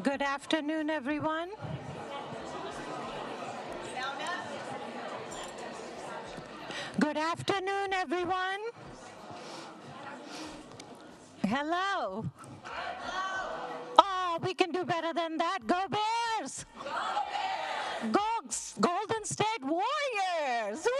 Good afternoon, everyone. Good afternoon, everyone. Hello. Oh, we can do better than that. Go Bears! Go Bears! Go Golden State Warriors! Woo!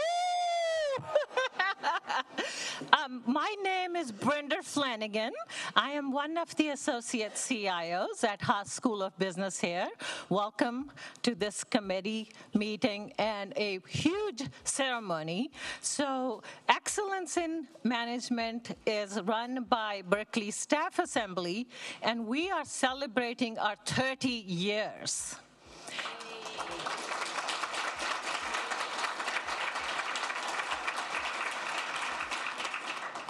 My name is Brenda Flanagan. I am one of the associate CIOs at Haas School of Business here. Welcome to this committee meeting and a huge ceremony. So, Excellence in Management is run by Berkeley Staff Assembly, and we are celebrating our 30 years.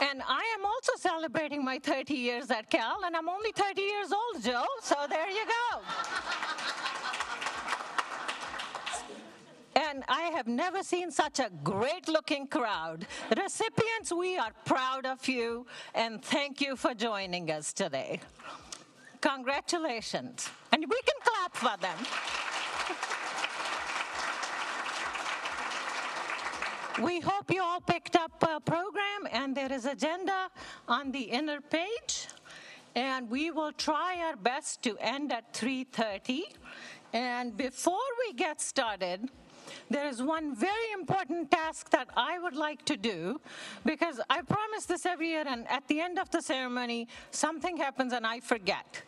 And I am also celebrating my 30 years at Cal, and I'm only 30 years old, Joe, so there you go. And I have never seen such a great-looking crowd. Recipients, we are proud of you, and thank you for joining us today. Congratulations. And we can clap for them. We hope you all picked up a program, and there is agenda on the inner page. And we will try our best to end at 3:30. And before we get started, there is one very important task that I would like to do, because I promise this every year, and at the end of the ceremony, something happens and I forget.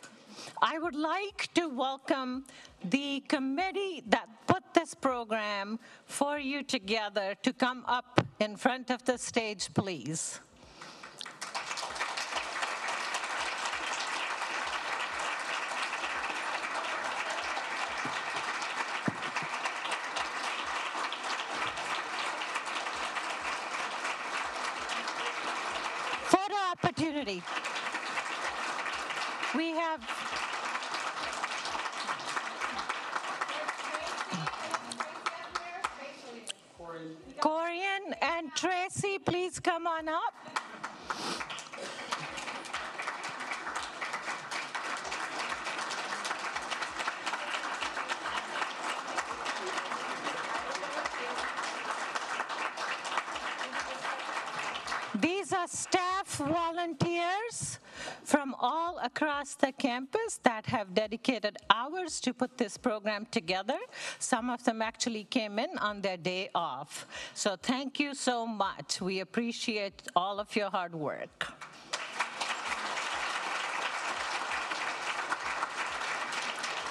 I would like to welcome the committee that put this program for you together to come up in front of the stage, please. Photo opportunity. We have Corian and Tracy, please come on up. These are staff volunteers from all across the campus that have dedicated hours to put this program together. Some of them actually came in on their day off. So thank you so much. We appreciate all of your hard work.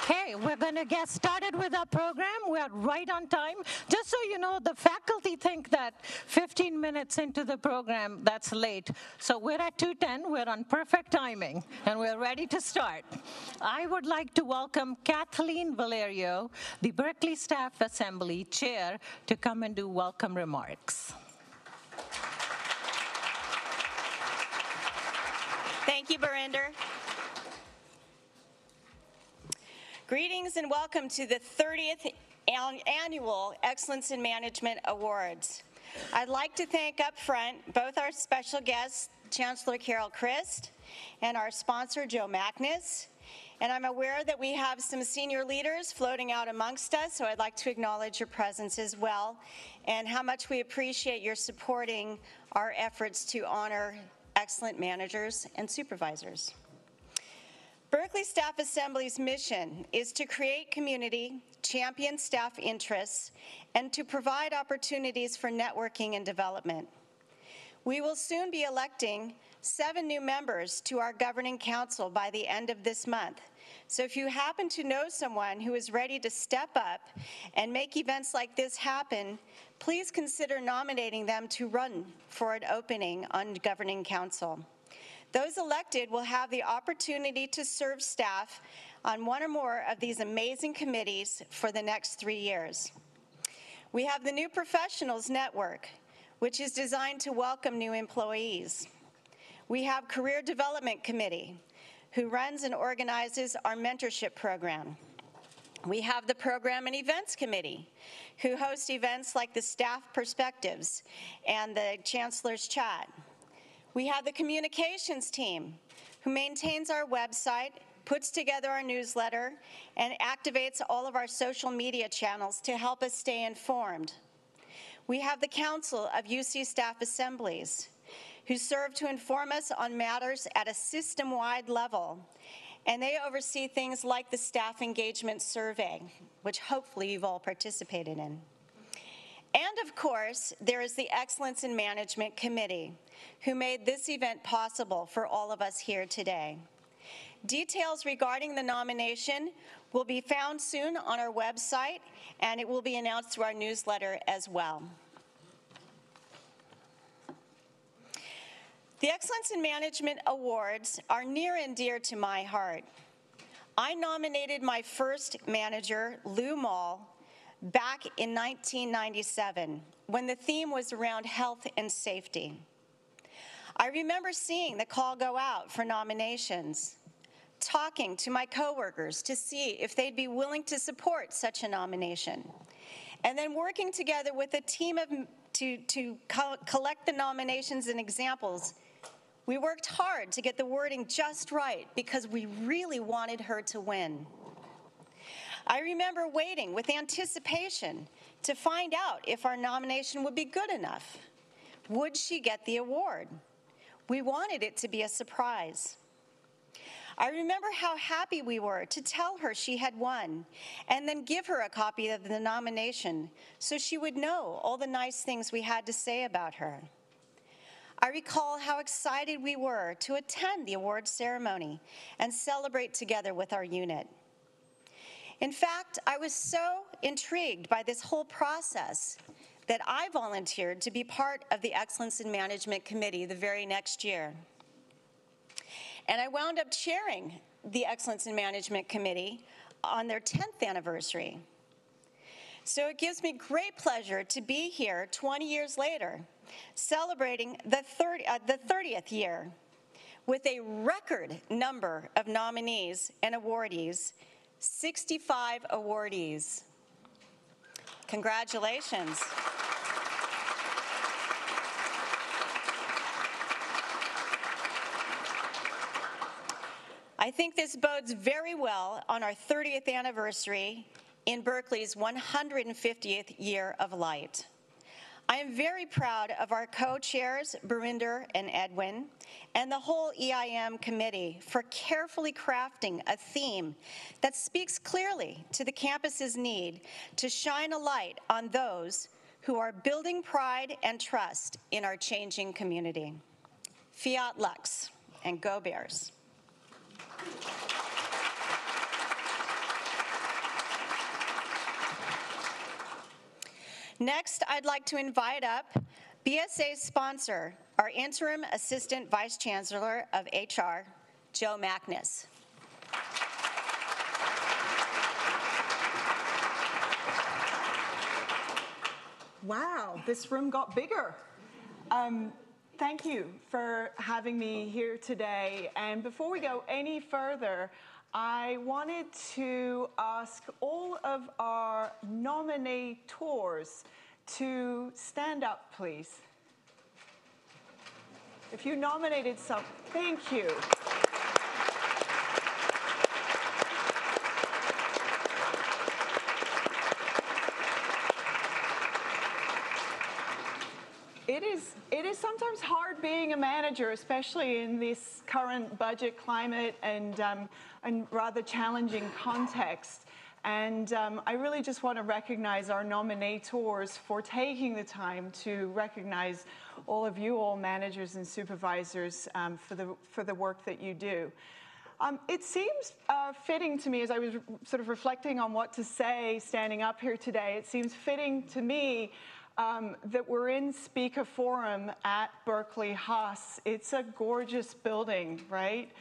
Okay, we're going to get started with our program. We're right on time. Just so you know, the faculty think that 15 minutes into the program, that's late. So we're at 2:10. We're on perfect timing, and we're ready to start. I would like to welcome Kathleen Valerio, the Berkeley Staff Assembly Chair, to come and do welcome remarks. Thank you, Barinder. Greetings and welcome to the 30th Annual Excellence in Management Awards. I'd like to thank up front both our special guests, Chancellor Carol Christ, and our sponsor, Joe Magnus. And I'm aware that we have some senior leaders floating out amongst us, so I'd like to acknowledge your presence as well, and how much we appreciate your supporting our efforts to honor excellent managers and supervisors. Berkeley Staff Assembly's mission is to create community, champion staff interests, and to provide opportunities for networking and development. We will soon be electing 7 new members to our governing council by the end of this month. So if you happen to know someone who is ready to step up and make events like this happen, please consider nominating them to run for an opening on governing council. Those elected will have the opportunity to serve staff on one or more of these amazing committees for the next 3 years. We have the New Professionals Network, which is designed to welcome new employees. We have Career Development Committee, who runs and organizes our mentorship program. We have the Program and Events Committee, who hosts events like the Staff Perspectives and the Chancellor's Chat. We have the Communications Team, who maintains our website, puts together our newsletter, and activates all of our social media channels to help us stay informed. We have the Council of UC Staff Assemblies, who serve to inform us on matters at a system-wide level, and they oversee things like the Staff Engagement Survey, which hopefully you've all participated in. And of course, there is the Excellence in Management Committee, who made this event possible for all of us here today. Details regarding the nomination will be found soon on our website, and it will be announced through our newsletter as well. The Excellence in Management Awards are near and dear to my heart. I nominated my first manager, Lou Mall, back in 1997, when the theme was around health and safety. I remember seeing the call go out for nominations, talking to my coworkers to see if they'd be willing to support such a nomination, and then working together with a team to collect the nominations and examples. We worked hard to get the wording just right because we really wanted her to win. I remember waiting with anticipation to find out if our nomination would be good enough. Would she get the award? We wanted it to be a surprise. I remember how happy we were to tell her she had won and then give her a copy of the nomination so she would know all the nice things we had to say about her. I recall how excited we were to attend the awards ceremony and celebrate together with our unit. In fact, I was so intrigued by this whole process that I volunteered to be part of the Excellence in Management Committee the very next year. And I wound up chairing the Excellence in Management Committee on their 10th anniversary. So it gives me great pleasure to be here 20 years later, celebrating the 30th year with a record number of nominees and awardees, 65 awardees. Congratulations. I think this bodes very well on our 30th anniversary in Berkeley's 150th year of light. I am very proud of our co-chairs, Barinder and Edwin, and the whole EIM committee for carefully crafting a theme that speaks clearly to the campus's need to shine a light on those who are building pride and trust in our changing community. Fiat Lux, and go Bears. Next, I'd like to invite up BSA's sponsor, our Interim Assistant Vice Chancellor of HR, Joe Mackness. Wow, this room got bigger. Thank you for having me here today. And before we go any further, I wanted to ask all of our nominators to stand up, please. If you nominated some, thank you. It is sometimes hard being a manager, especially in this current budget climate and rather challenging context. And I really just want to recognize our nominators for taking the time to recognize all of you all managers and supervisors for the work that you do. It seems fitting to me, as I was sort of reflecting on what to say standing up here today, it seems fitting to me that we're in Speaker Forum at Berkeley Haas. It's a gorgeous building, right?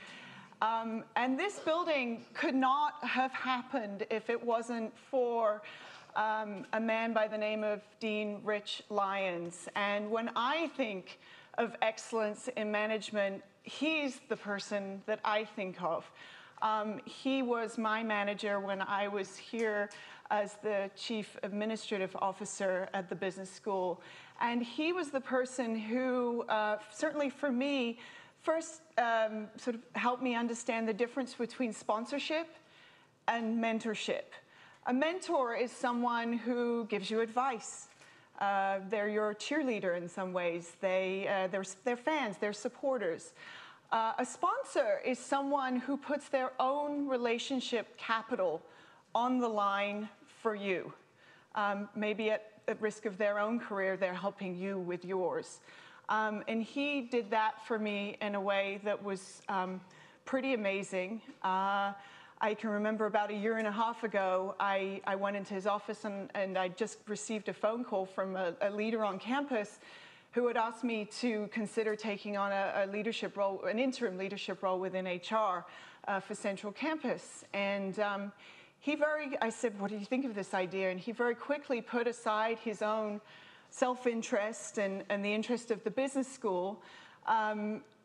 And this building could not have happened if it wasn't for a man by the name of Dean Rich Lyons. And when I think of excellence in management, he's the person that I think of. He was my manager when I was here as the Chief Administrative Officer at the business school. And he was the person who, certainly for me, first sort of helped me understand the difference between sponsorship and mentorship. A mentor is someone who gives you advice. They're your cheerleader in some ways. They're fans, they're supporters. A sponsor is someone who puts their own relationship capital on the line for you. Maybe at risk of their own career, they're helping you with yours. And he did that for me in a way that was pretty amazing. I can remember about 1.5 years ago, I went into his office and I just received a phone call from a leader on campus who had asked me to consider taking on a leadership role, an interim leadership role within HR for Central Campus. And I said, what do you think of this idea? And he very quickly put aside his own self-interest and the interest of the business school,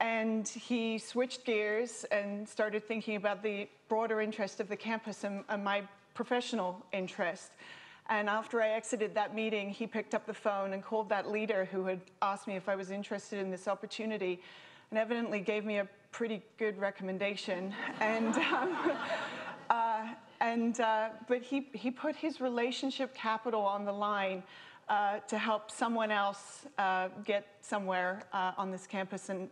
and he switched gears and started thinking about the broader interest of the campus and my professional interest. And after I exited that meeting, he picked up the phone and called that leader who had asked me if I was interested in this opportunity, and evidently gave me a pretty good recommendation. But he put his relationship capital on the line to help someone else get somewhere on this campus, and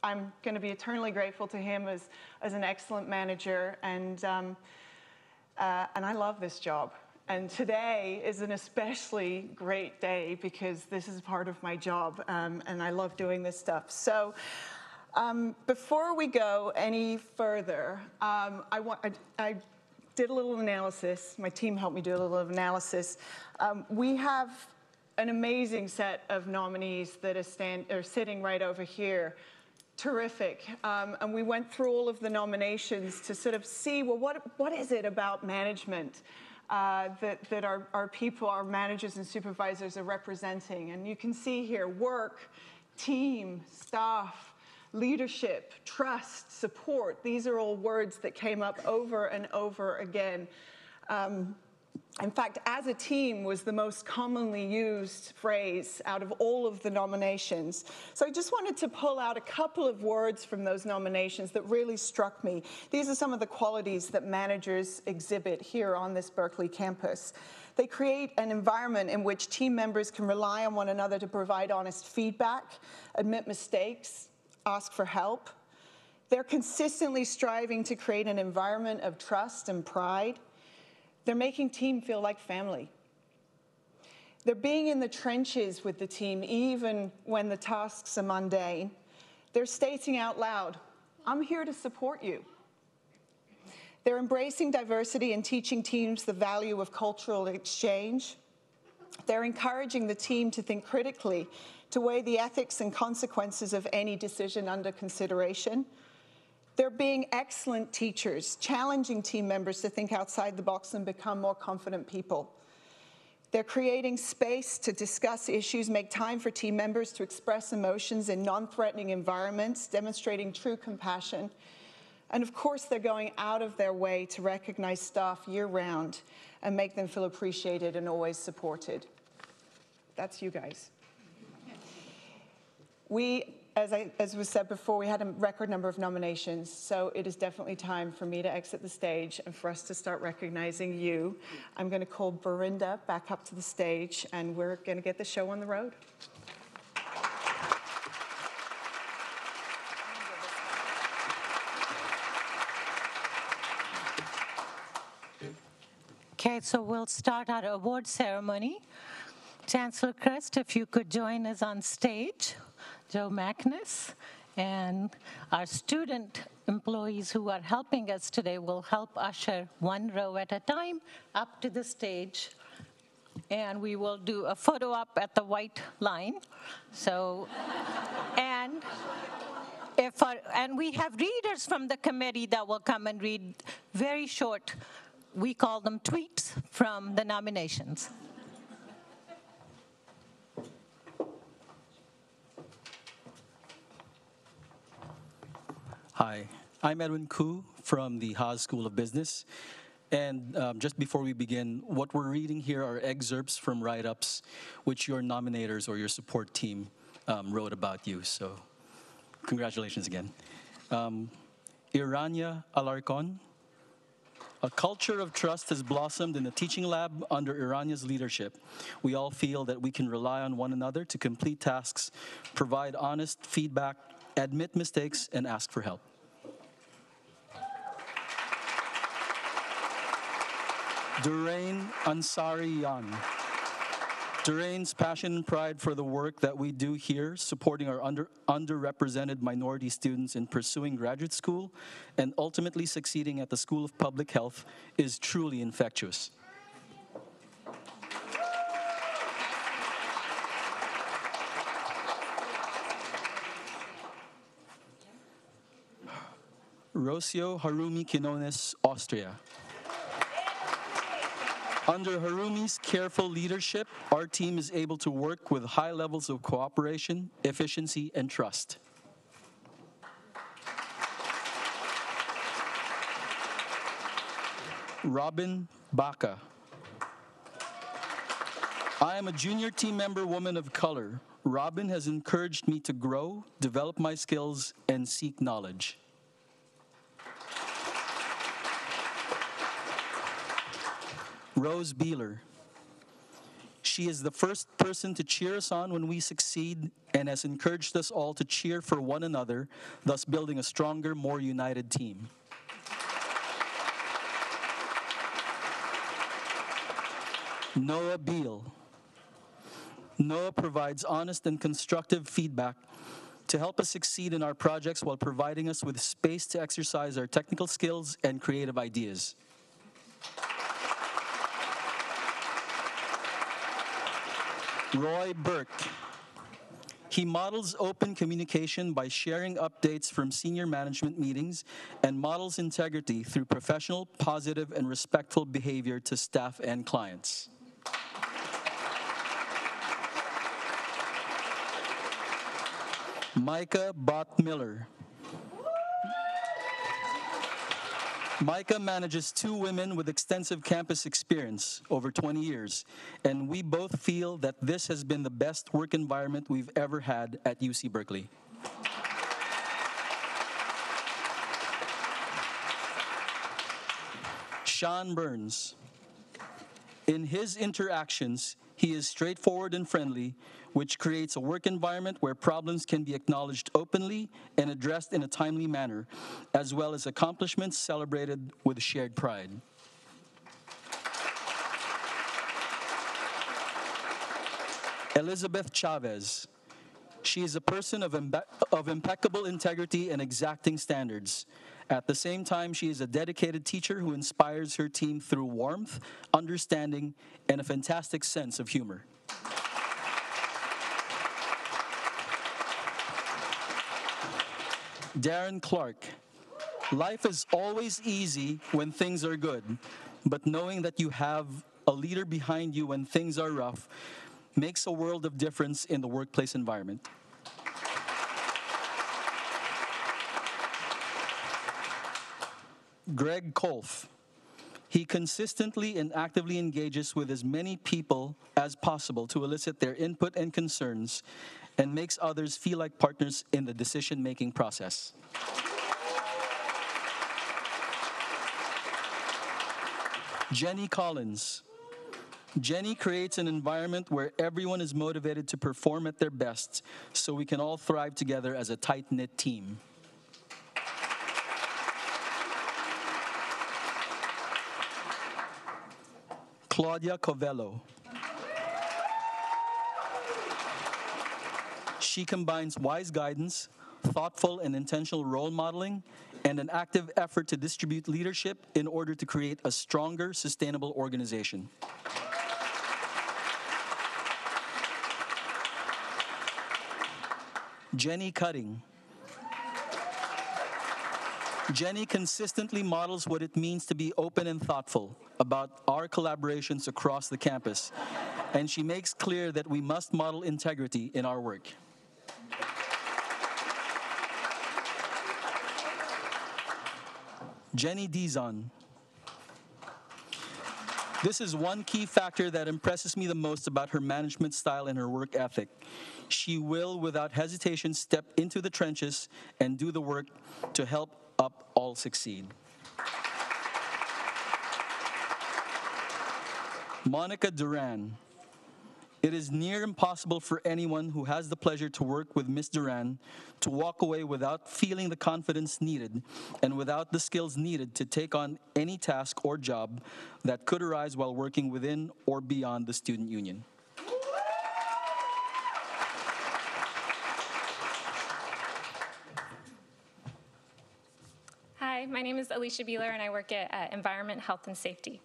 I'm going to be eternally grateful to him as an excellent manager, and I love this job. And today is an especially great day because this is part of my job, and I love doing this stuff. So before we go any further, I did a little analysis. My team helped me do a little analysis. We have an amazing set of nominees that are sitting right over here. Terrific. And we went through all of the nominations to sort of see, well, what is it about management that our people, our managers and supervisors are representing? And you can see here, work, team, staff, leadership, trust, support. These are all words that came up over and over again. In fact, as a team was the most commonly used phrase out of all of the nominations. So I just wanted to pull out a couple of words from those nominations that really struck me. These are some of the qualities that managers exhibit here on this Berkeley campus. They create an environment in which team members can rely on one another to provide honest feedback, admit mistakes, ask for help. They're consistently striving to create an environment of trust and pride. They're making team feel like family. They're being in the trenches with the team even when the tasks are mundane. They're stating out loud, I'm here to support you. They're embracing diversity and teaching teams the value of cultural exchange. They're encouraging the team to think critically, to weigh the ethics and consequences of any decision under consideration. They're being excellent teachers, challenging team members to think outside the box and become more confident people. They're creating space to discuss issues, make time for team members to express emotions in non-threatening environments, demonstrating true compassion. And of course, they're going out of their way to recognize staff year-round and make them feel appreciated and always supported. That's you guys. As was said before, we had a record number of nominations, so it is definitely time for me to exit the stage and for us to start recognizing you. I'm going to call Berinda back up to the stage, and we're going to get the show on the road. Okay, so we'll start our award ceremony. Chancellor Crest, if you could join us on stage. Joe Mackness, and our student employees who are helping us today will help usher one row at a time up to the stage, and we will do a photo op at the white line. So, and we have readers from the committee that will come and read very short, we call them tweets from the nominations. Hi, I'm Edwin Koo from the Haas School of Business. And just before we begin, what we're reading here are excerpts from write-ups which your nominators or your support team wrote about you. So Congratulations again. Irania Alarcon. A culture of trust has blossomed in the teaching lab under Irania's leadership. We all feel that we can rely on one another to complete tasks, provide honest feedback, admit mistakes, and ask for help. Durain Ansari Yan. Durain's passion and pride for the work that we do here, supporting our underrepresented minority students in pursuing graduate school and ultimately succeeding at the School of Public Health, is truly infectious. Rocio Harumi Quinones, Austria. Under Harumi's careful leadership, our team is able to work with high levels of cooperation, efficiency, and trust. Robin Baca. I am a junior team member woman of color. Robin has encouraged me to grow, develop my skills, and seek knowledge. Rose Beeler. She is the first person to cheer us on when we succeed and has encouraged us all to cheer for one another, thus building a stronger, more united team. Noah Beal. Noah provides honest and constructive feedback to help us succeed in our projects while providing us with space to exercise our technical skills and creative ideas. Roy Burke. He models open communication by sharing updates from senior management meetings and models integrity through professional, positive, and respectful behavior to staff and clients. Micah Bott Miller. Micah manages 2 women with extensive campus experience, over 20 years, and we both feel that this has been the best work environment we've ever had at UC Berkeley. Sean Burns. In his interactions, he is straightforward and friendly, which creates a work environment where problems can be acknowledged openly and addressed in a timely manner, as well as accomplishments celebrated with shared pride. Elizabeth Chavez. She is a person of impeccable integrity and exacting standards. At the same time, she is a dedicated teacher who inspires her team through warmth, understanding, and a fantastic sense of humor. Darren Clark. Life is always easy when things are good, but knowing that you have a leader behind you when things are rough makes a world of difference in the workplace environment. Greg Kolf. He consistently and actively engages with as many people as possible to elicit their input and concerns and makes others feel like partners in the decision-making process. Jenny Collins. Jenny creates an environment where everyone is motivated to perform at their best so we can all thrive together as a tight-knit team. Claudia Covello. She combines wise guidance, thoughtful and intentional role modeling, and an active effort to distribute leadership in order to create a stronger, sustainable organization. Jenny Cutting. Jenny consistently models what it means to be open and thoughtful about our collaborations across the campus, and she makes clear that we must model integrity in our work. Jenny Dizon. This is one key factor that impresses me the most about her management style and her work ethic. She will, without hesitation, step into the trenches and do the work to help up all succeed. Monica Duran. It is near impossible for anyone who has the pleasure to work with Ms. Duran to walk away without feeling the confidence needed and without the skills needed to take on any task or job that could arise while working within or beyond the student union. Hi, my name is Alicia Beeler, and I work at Environment, Health, and Safety.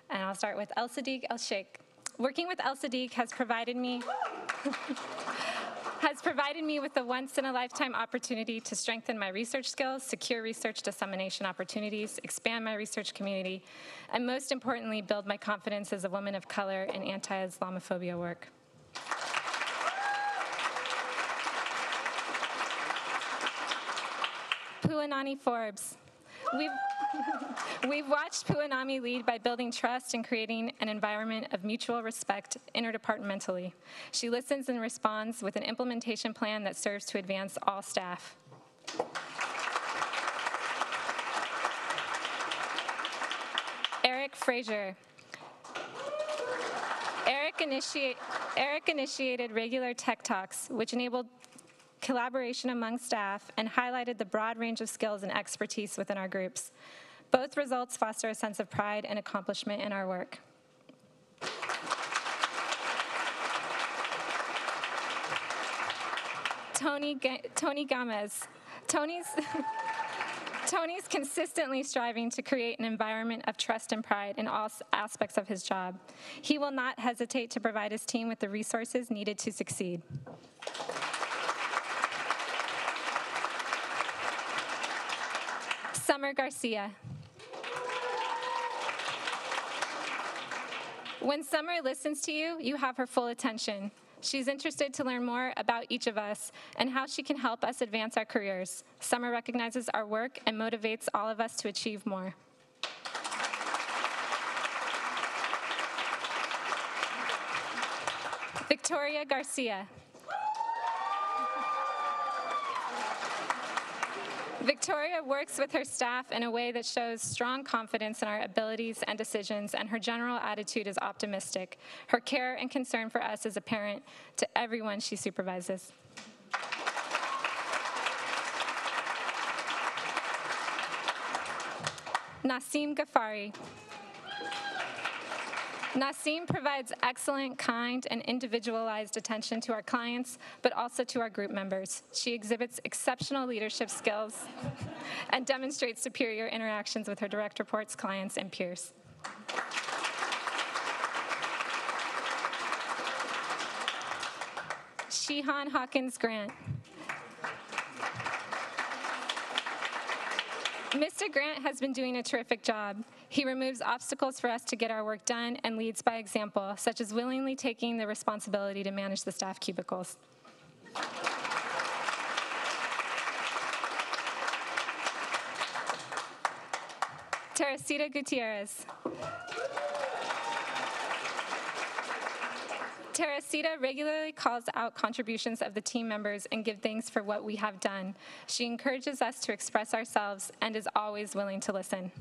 And I'll start with El Sadiq El Sheikh. Working with El Sadiq has provided me with a once-in-a-lifetime opportunity to strengthen my research skills, secure research dissemination opportunities, expand my research community, and most importantly, build my confidence as a woman of color in anti-Islamophobia work. Puanani Forbes. We've watched Puanami lead by building trust and creating an environment of mutual respect interdepartmentally. She listens and responds with an implementation plan that serves to advance all staff. Eric Frazier. Eric initiated regular tech talks, which enabled collaboration among staff and highlighted the broad range of skills and expertise within our groups. Both results foster a sense of pride and accomplishment in our work. Tony Gomez. Tony's consistently striving to create an environment of trust and pride in all aspects of his job. He will not hesitate to provide his team with the resources needed to succeed. Summer Garcia. When Summer listens to you, you have her full attention. She's interested to learn more about each of us and how she can help us advance our careers. Summer recognizes our work and motivates all of us to achieve more. Victoria Garcia. Victoria works with her staff in a way that shows strong confidence in our abilities and decisions, and her general attitude is optimistic. Her care and concern for us is apparent to everyone she supervises. Nasim Ghaffari. Nasim provides excellent, kind, and individualized attention to our clients, but also to our group members. She exhibits exceptional leadership skills and demonstrates superior interactions with her direct reports, clients, and peers. Shehan Hawkins Grant. Mr. Grant has been doing a terrific job. He removes obstacles for us to get our work done and leads by example, such as willingly taking the responsibility to manage the staff cubicles. Teresita Gutierrez. Teresita regularly calls out contributions of the team members and gives thanks for what we have done. She encourages us to express ourselves and is always willing to listen.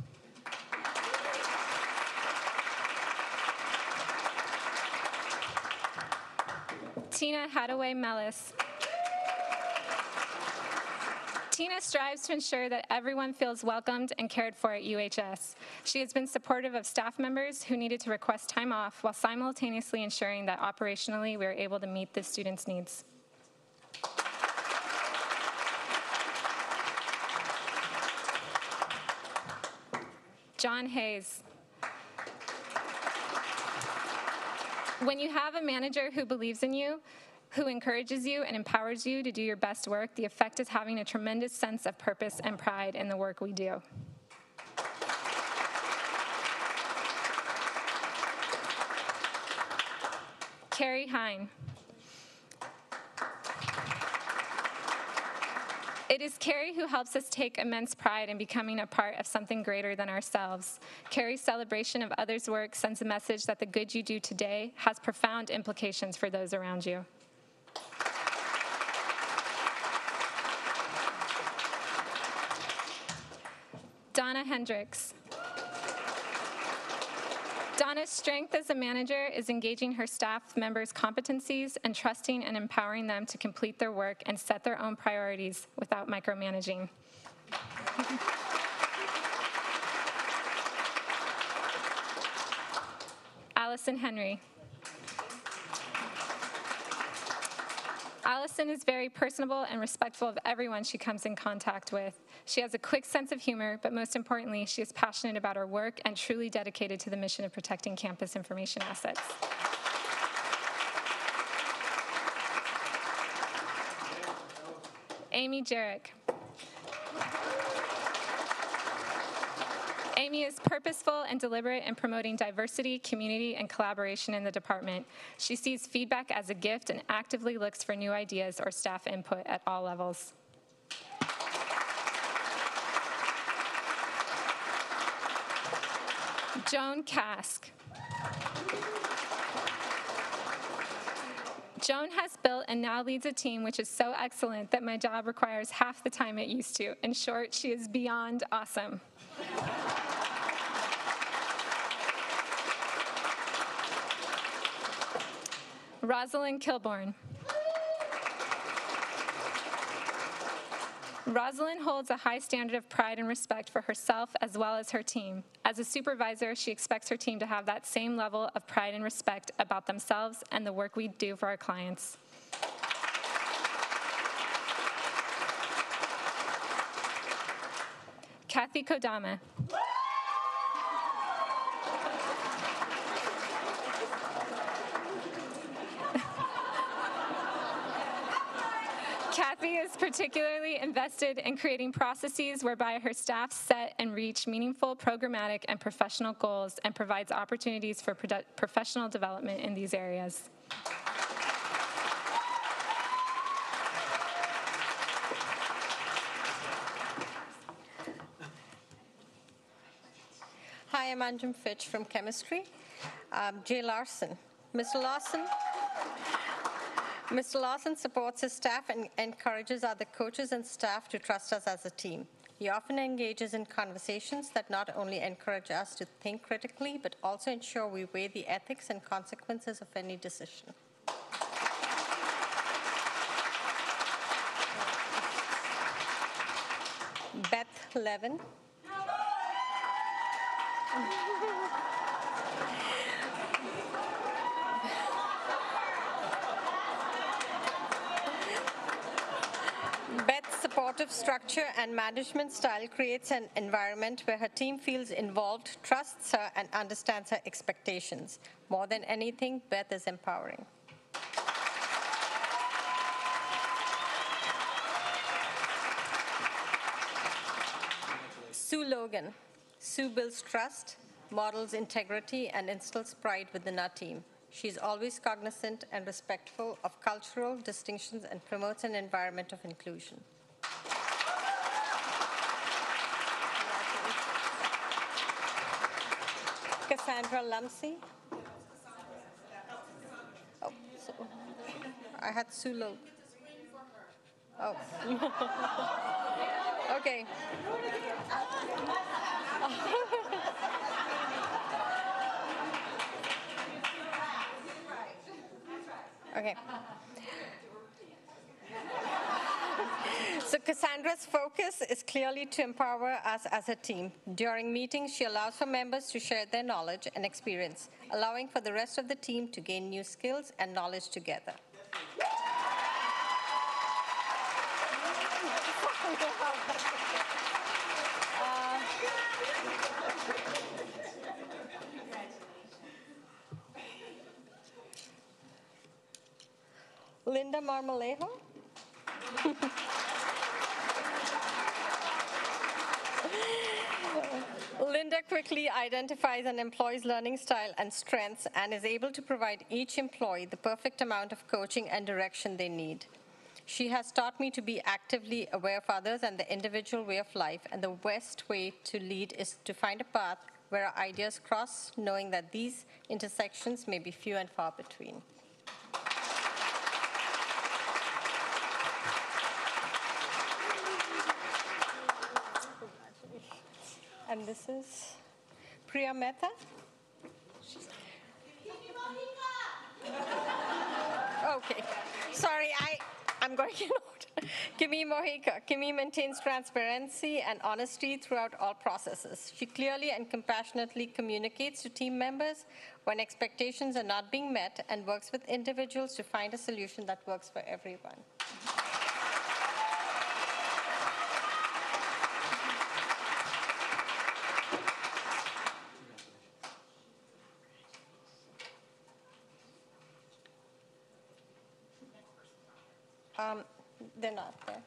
Tina Hadaway Mellis. Tina strives to ensure that everyone feels welcomed and cared for at UHS. She has been supportive of staff members who needed to request time off while simultaneously ensuring that operationally we are able to meet the students' needs. John Hayes. When you have a manager who believes in you, who encourages you and empowers you to do your best work, the effect is having a tremendous sense of purpose and pride in the work we do. Carrie Hine. It is Carrie who helps us take immense pride in becoming a part of something greater than ourselves. Carrie's celebration of others' work sends a message that the good you do today has profound implications for those around you. Donna Hendricks. Donna's strength as a manager is engaging her staff members' competencies and trusting and empowering them to complete their work and set their own priorities without micromanaging. Allison Henry. Allison is very personable and respectful of everyone she comes in contact with. She has a quick sense of humor, but most importantly, she is passionate about her work and truly dedicated to the mission of protecting campus information assets. Amy Jarek. Amy is purposeful and deliberate in promoting diversity, community, and collaboration in the department. She sees feedback as a gift and actively looks for new ideas or staff input at all levels. Joan Kask. Joan has built and now leads a team which is so excellent that my job requires half the time it used to. In short, she is beyond awesome. Rosalind Kilborn. Rosalind holds a high standard of pride and respect for herself as well as her team. As a supervisor, she expects her team to have that same level of pride and respect about themselves and the work we do for our clients. Kathy Kodama. Kathy is particularly invested in creating processes whereby her staff set and reach meaningful programmatic and professional goals and provides opportunities for professional development in these areas. Hi, I'm Anjum Fitch from Chemistry. Jay Larson. Mr. Lawson supports his staff and encourages other coaches and staff to trust us as a team. He often engages in conversations that not only encourage us to think critically, but also ensure we weigh the ethics and consequences of any decision. Beth Levin. Beth's supportive structure and management style creates an environment where her team feels involved, trusts her, and understands her expectations. More than anything, Beth is empowering. Sue Logan. Sue builds trust, models integrity, and instills pride within our team. She's always cognizant and respectful of cultural distinctions and promotes an environment of inclusion. Cassandra Lumsey. Oh, so I had Sue Logan. Oh. Okay. Okay. So Cassandra's focus is clearly to empower us as a team. During meetings, she allows for members to share their knowledge and experience, allowing for the rest of the team to gain new skills and knowledge together. Linda Marmolejo. Linda quickly identifies an employee's learning style and strengths and is able to provide each employee the perfect amount of coaching and direction they need. She has taught me to be actively aware of others and the individual way of life, and the best way to lead is to find a path where our ideas cross, knowing that these intersections may be few and far between. And this is Priya Mehta. Okay, sorry, I'm going in order. Kimi Mohika. Kimi maintains transparency and honesty throughout all processes. She clearly and compassionately communicates to team members when expectations are not being met and works with individuals to find a solution that works for everyone. They're not there.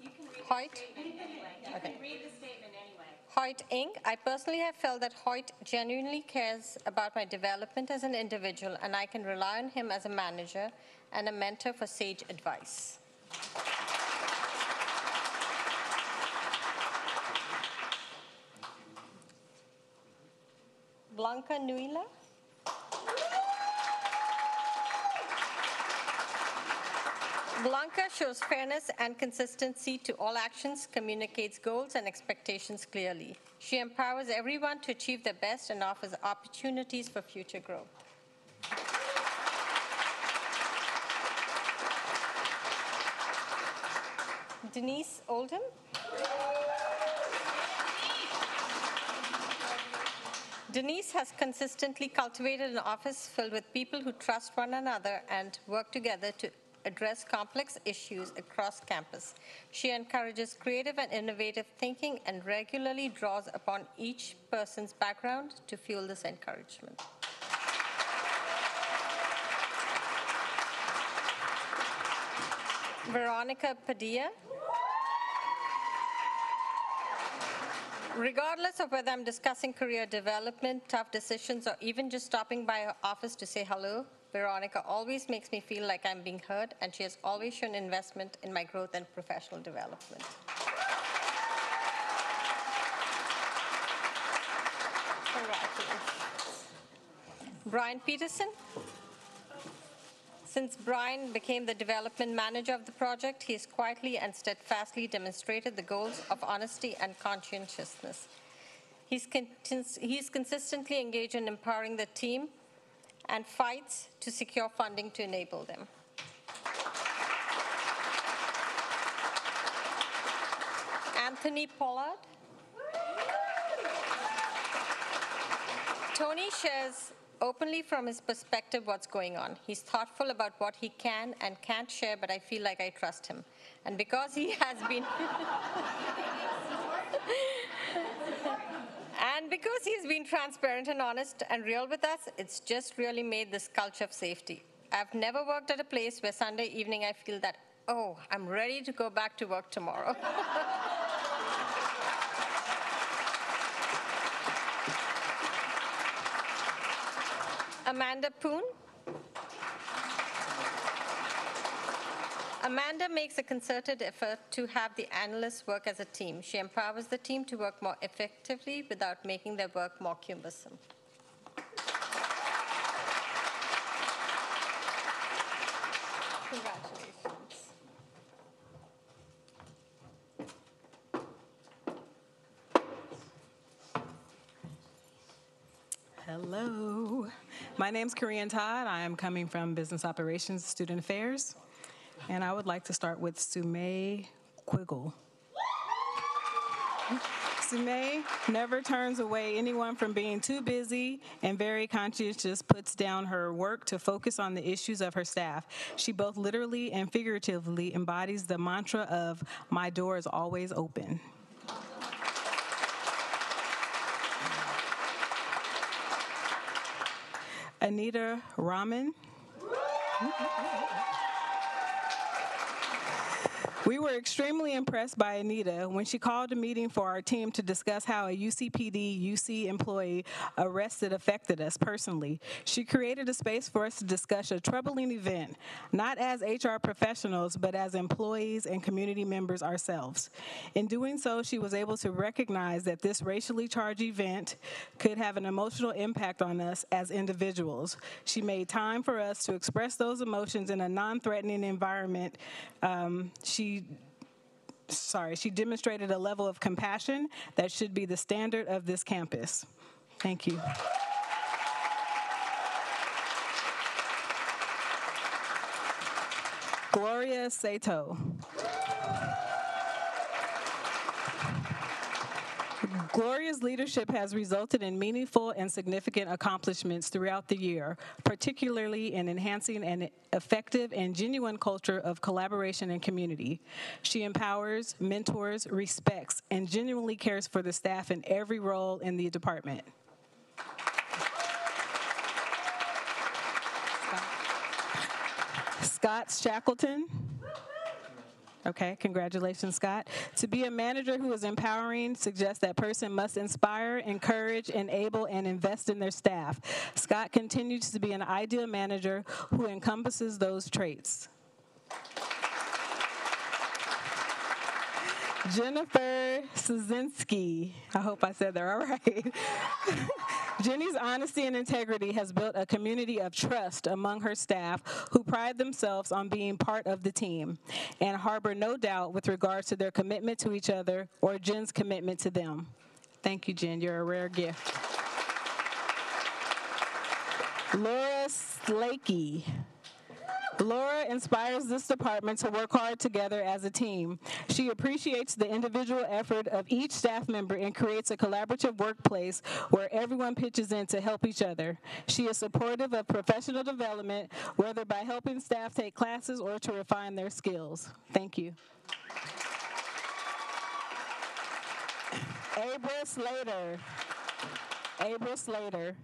You can read Hoyt? the statement anyway. You can read the statement anyway. Hoyt Inc. I personally have felt that Hoyt genuinely cares about my development as an individual, and I can rely on him as a manager and a mentor for sage advice. Blanca Nuila. Blanca shows fairness and consistency to all actions, communicates goals and expectations clearly. She empowers everyone to achieve their best and offers opportunities for future growth. Denise Oldham. Denise has consistently cultivated an office filled with people who trust one another and work together to address complex issues across campus. She encourages creative and innovative thinking and regularly draws upon each person's background to fuel this encouragement. Veronica Padilla. Regardless of whether I'm discussing career development, tough decisions, or even just stopping by her office to say hello, Veronica always makes me feel like I'm being heard, and she has always shown investment in my growth and professional development. Congratulations. Brian Peterson. Since Brian became the development manager of the project, he has quietly and steadfastly demonstrated the goals of honesty and conscientiousness. He's consistently engaged in empowering the team and fights to secure funding to enable them. Anthony Pollard. Tony shares openly from his perspective what's going on. He's thoughtful about what he can and can't share, but I feel like I trust him. And because he has been transparent and honest and real with us, it's just really made this culture of safety. I've never worked at a place where Sunday evening I feel that, oh, I'm ready to go back to work tomorrow. Amanda Poon. Amanda makes a concerted effort to have the analysts work as a team. She empowers the team to work more effectively without making their work more cumbersome. Congratulations. Hello. My name's Korean Todd. I am coming from Business Operations, Student Affairs. And I would like to start with Sumay Quiggle. Sumay never turns away anyone from being too busy and very conscientious, puts down her work to focus on the issues of her staff. She both literally and figuratively embodies the mantra of, "My door is always open." Anita Raman. We were extremely impressed by Anita when she called a meeting for our team to discuss how a UCPD UC employee arrested affected us personally. She created a space for us to discuss a troubling event, not as HR professionals, but as employees and community members ourselves. In doing so, she was able to recognize that this racially charged event could have an emotional impact on us as individuals. She made time for us to express those emotions in a non-threatening environment. She demonstrated a level of compassion that should be the standard of this campus. Thank you. Gloria Sato. Gloria's leadership has resulted in meaningful and significant accomplishments throughout the year, particularly in enhancing an effective and genuine culture of collaboration and community. She empowers, mentors, respects, and genuinely cares for the staff in every role in the department. Scott Shackleton. Okay, congratulations, Scott. To be a manager who is empowering suggests that person must inspire, encourage, enable, and invest in their staff. Scott continues to be an ideal manager who encompasses those traits. Jennifer Szynski. I hope I said that all right. Jenny's honesty and integrity has built a community of trust among her staff who pride themselves on being part of the team and harbor no doubt with regards to their commitment to each other or Jen's commitment to them. Thank you, Jen. You're a rare gift. Laura Slakey. Laura inspires this department to work hard together as a team. She appreciates the individual effort of each staff member and creates a collaborative workplace where everyone pitches in to help each other. She is supportive of professional development, whether by helping staff take classes or to refine their skills. Thank you. Abra Slater. Abra Slater.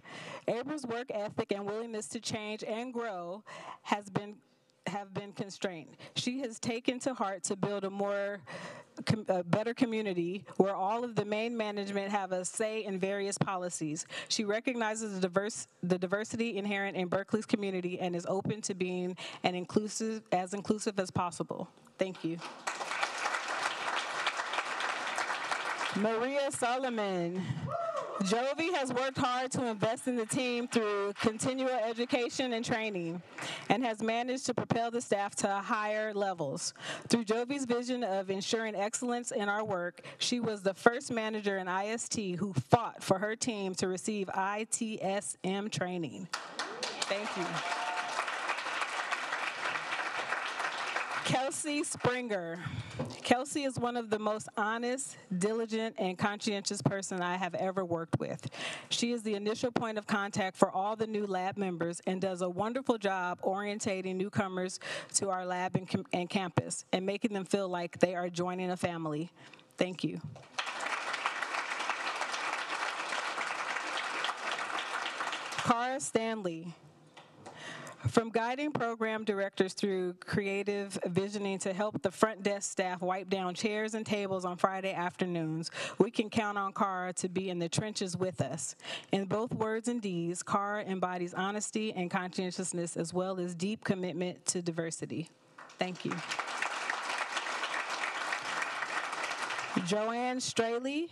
Abra's work ethic and willingness to change and grow have been constrained. She has taken to heart to build a better community where all of the main management have a say in various policies. She recognizes the diversity inherent in Berkeley's community and is open to being as inclusive as possible. Thank you. Maria Solomon. Jovi has worked hard to invest in the team through continual education and training and has managed to propel the staff to higher levels. Through Jovi's vision of ensuring excellence in our work, she was the first manager in IST who fought for her team to receive ITSM training. Thank you. Kelsey Springer. Kelsey is one of the most honest, diligent, and conscientious person I have ever worked with. She is the initial point of contact for all the new lab members and does a wonderful job orientating newcomers to our lab and campus and making them feel like they are joining a family. Thank you. Cara Stanley. From guiding program directors through creative visioning to help the front desk staff wipe down chairs and tables on Friday afternoons, we can count on Cara to be in the trenches with us. In both words and deeds, Cara embodies honesty and conscientiousness as well as deep commitment to diversity. Thank you. Joanne Straley.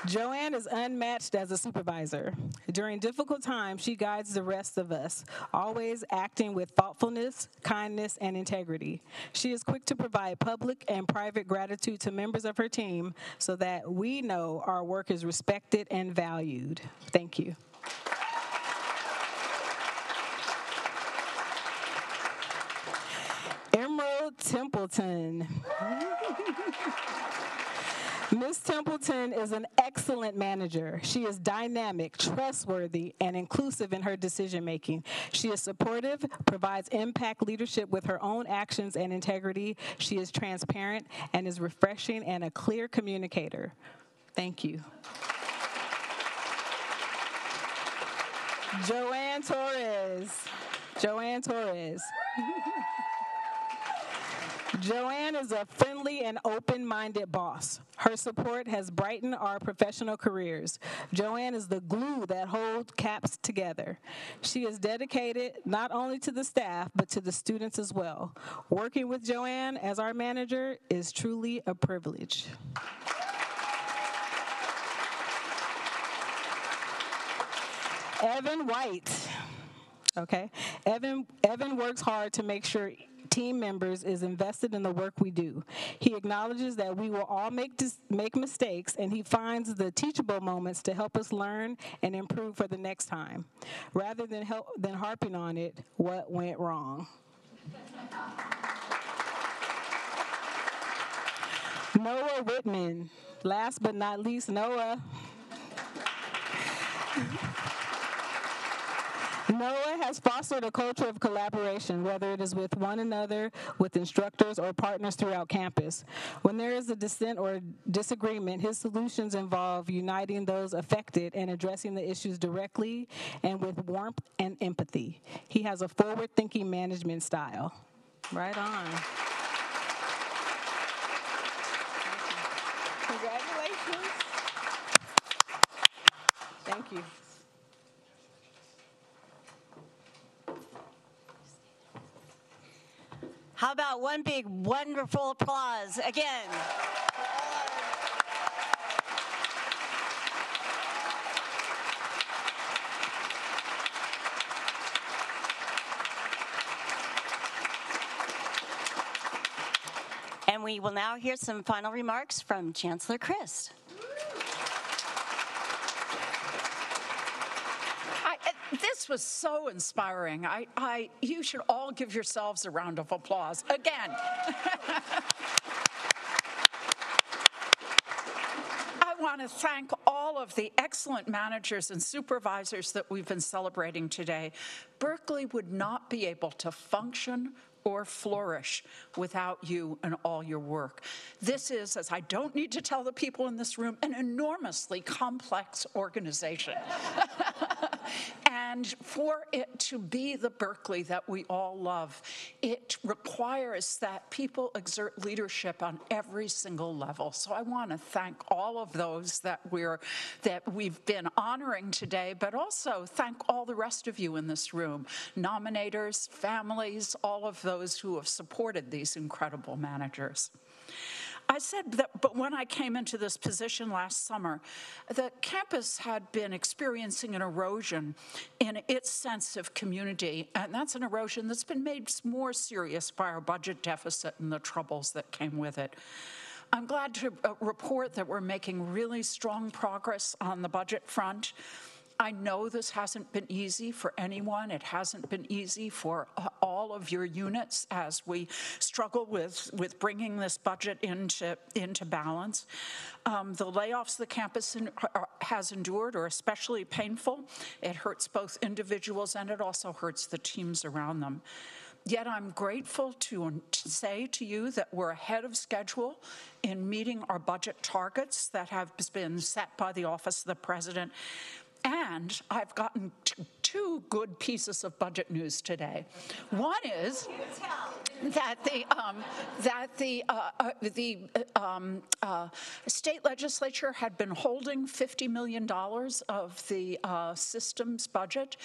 Joanne is unmatched as a supervisor. During difficult times, she guides the rest of us, always acting with thoughtfulness, kindness, and integrity. She is quick to provide public and private gratitude to members of her team so that we know our work is respected and valued. Thank you. Emerald Templeton. Ms. Templeton is an excellent manager. She is dynamic, trustworthy, and inclusive in her decision-making. She is supportive, provides impact leadership with her own actions and integrity. She is transparent and is refreshing and a clear communicator. Thank you. Joanne Torres. Joanne Torres. Joanne is a friendly and open-minded boss. Her support has brightened our professional careers. Joanne is the glue that holds CAPS together. She is dedicated not only to the staff, but to the students as well. Working with Joanne as our manager is truly a privilege. Evan White. Okay. Evan works hard to make sure team members is invested in the work we do. He acknowledges that we will all make mistakes, and he finds the teachable moments to help us learn and improve for the next time, rather than harping on it, what went wrong. Noah Whitman. Last but not least, Noah. Noah has fostered a culture of collaboration, whether it is with one another, with instructors, or partners throughout campus. When there is a dissent or disagreement, his solutions involve uniting those affected and addressing the issues directly and with warmth and empathy. He has a forward-thinking management style. Right on. Congratulations. Thank you. How about one big, wonderful applause again? And we will now hear some final remarks from Chancellor Christ. This was so inspiring. You should all give yourselves a round of applause again. I want to thank all of the excellent managers and supervisors that we've been celebrating today. Berkeley would not be able to function or flourish without you and all your work. This is, as I don't need to tell the people in this room, an enormously complex organization. And for it to be the Berkeley that we all love, it requires that people exert leadership on every single level. So I want to thank all of those that we've been honoring today, but also thank all the rest of you in this room, nominators, families, all of those who have supported these incredible managers. I said that, but when I came into this position last summer, the campus had been experiencing an erosion in its sense of community, and that's an erosion that's been made more serious by our budget deficit and the troubles that came with it. I'm glad to report that we're making really strong progress on the budget front. I know this hasn't been easy for anyone. It hasn't been easy for all of your units as we struggle with bringing this budget into balance. The layoffs the campus has endured are especially painful. It hurts both individuals and it also hurts the teams around them. Yet I'm grateful to say to you that we're ahead of schedule in meeting our budget targets that have been set by the Office of the President. And I've gotten two good pieces of budget news today. One is that the state legislature had been holding $50 million of the systems budget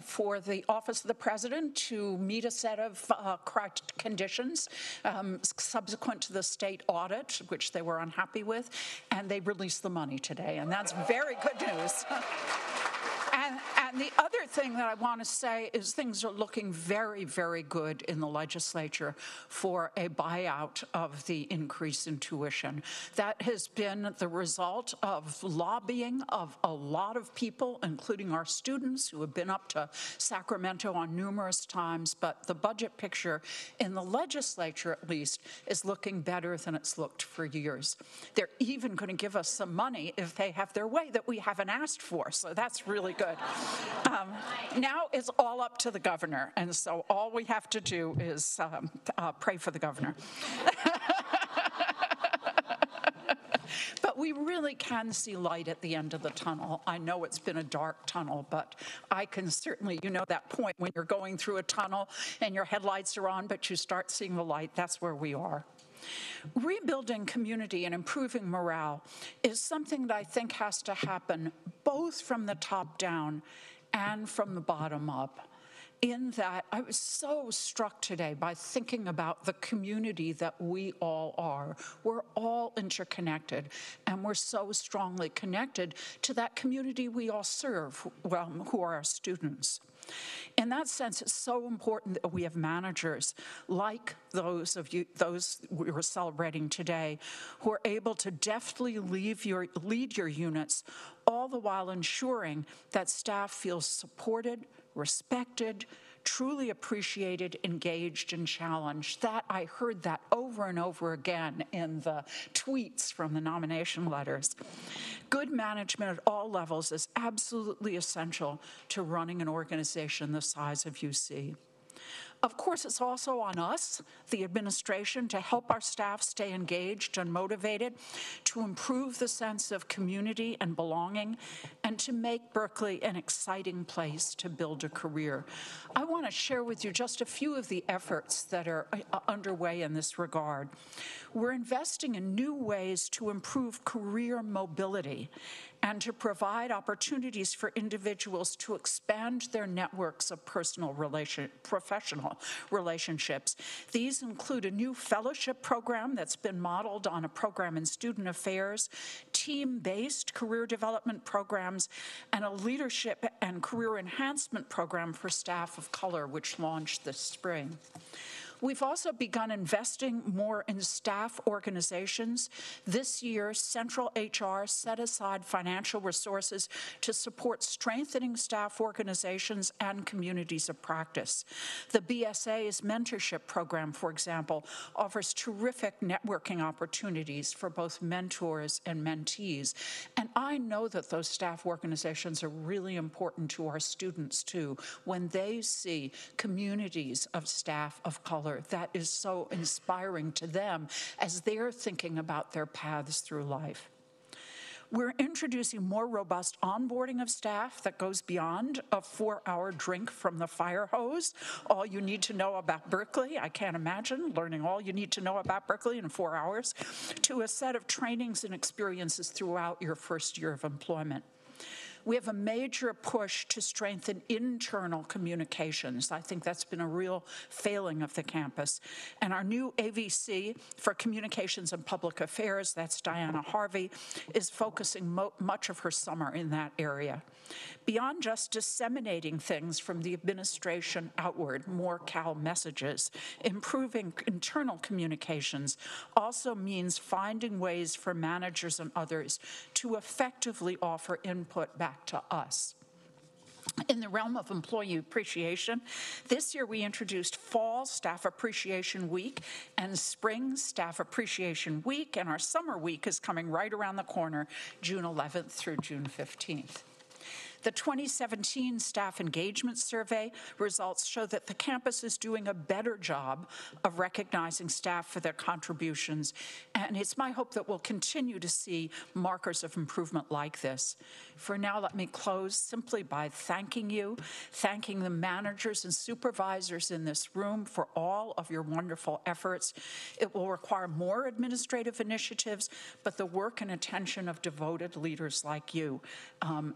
for the Office of the President to meet a set of conditions subsequent to the state audit, which they were unhappy with, and they released the money today, and that's very good news. And the other thing that I want to say is things are looking very, very good in the legislature for a buyout of the increase in tuition. That has been the result of lobbying of a lot of people, including our students who have been up to Sacramento on numerous times, but the budget picture in the legislature, at least, is looking better than it's looked for years. They're even going to give us some money if they have their way that we haven't asked for, so that's really good. Now it's all up to the governor, and so all we have to do is pray for the governor. But we really can see light at the end of the tunnel. I know it's been a dark tunnel, but I can certainly, you know that point when you're going through a tunnel and your headlights are on, but you start seeing the light. That's where we are. Rebuilding community and improving morale is something that I think has to happen both from the top down and from the bottom up. In that, I was so struck today by thinking about the community that we all are. We're all interconnected, and we're so strongly connected to that community we all serve, well, who are our students. In that sense, it's so important that we have managers like those we were celebrating today, who are able to deftly lead your units, all the while ensuring that staff feels supported, respected, truly appreciated, engaged, and challenged. That I heard that over and over again in the tweets from the nomination letters. Good management at all levels is absolutely essential to running an organization the size of UC. Of course, it's also on us, the administration, to help our staff stay engaged and motivated, to improve the sense of community and belonging, and to make Berkeley an exciting place to build a career. I want to share with you just a few of the efforts that are underway in this regard. We're investing in new ways to improve career mobility and to provide opportunities for individuals to expand their networks of professional relationships. These include a new fellowship program that's been modeled on a program in student affairs, team-based career development programs, and a leadership and career enhancement program for staff of color, which launched this spring. We've also begun investing more in staff organizations. This year, Central HR set aside financial resources to support strengthening staff organizations and communities of practice. The BSA's mentorship program, for example, offers terrific networking opportunities for both mentors and mentees. And I know that those staff organizations are really important to our students, too, when they see communities of staff of color. That is so inspiring to them as they're thinking about their paths through life. We're introducing more robust onboarding of staff that goes beyond a 4-hour drink from the fire hose. All you need to know about Berkeley, I can't imagine learning all you need to know about Berkeley in 4 hours, to a set of trainings and experiences throughout your first year of employment. We have a major push to strengthen internal communications. I think that's been a real failing of the campus. And our new AVC for Communications and Public Affairs, that's Diana Harvey, is focusing much of her summer in that area. Beyond just disseminating things from the administration outward, more Cal messages, improving internal communications also means finding ways for managers and others to effectively offer input back to us. In the realm of employee appreciation, this year we introduced Fall Staff Appreciation Week and Spring Staff Appreciation Week, and our summer week is coming right around the corner, June 11th through June 15th. The 2017 Staff Engagement Survey results show that the campus is doing a better job of recognizing staff for their contributions, and it's my hope that we'll continue to see markers of improvement like this. For now, let me close simply by thanking you, thanking the managers and supervisors in this room for all of your wonderful efforts. It will require more administrative initiatives, but the work and attention of devoted leaders like you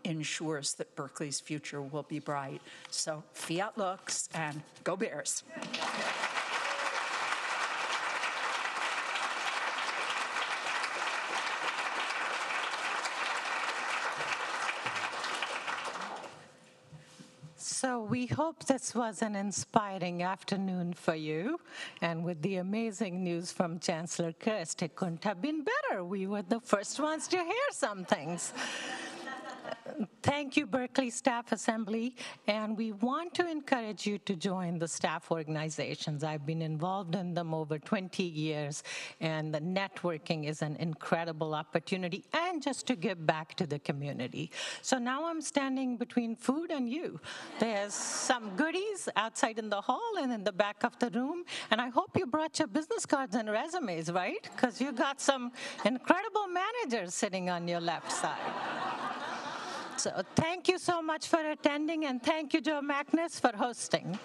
ensures that Berkeley's future will be bright. So fiat lux and go Bears. So we hope this was an inspiring afternoon for you. And with the amazing news from Chancellor Kirst, it couldn't have been better. We were the first ones to hear some things. thank you, Berkeley Staff Assembly, and we want to encourage you to join the staff organizations. I've been involved in them over 20 years, and the networking is an incredible opportunity, and just to give back to the community. So now I'm standing between food and you. There's some goodies outside in the hall and in the back of the room, and I hope you brought your business cards and resumes, right? Because you got some incredible managers sitting on your left side. So thank you so much for attending, and thank you, Joe Magnus, for hosting.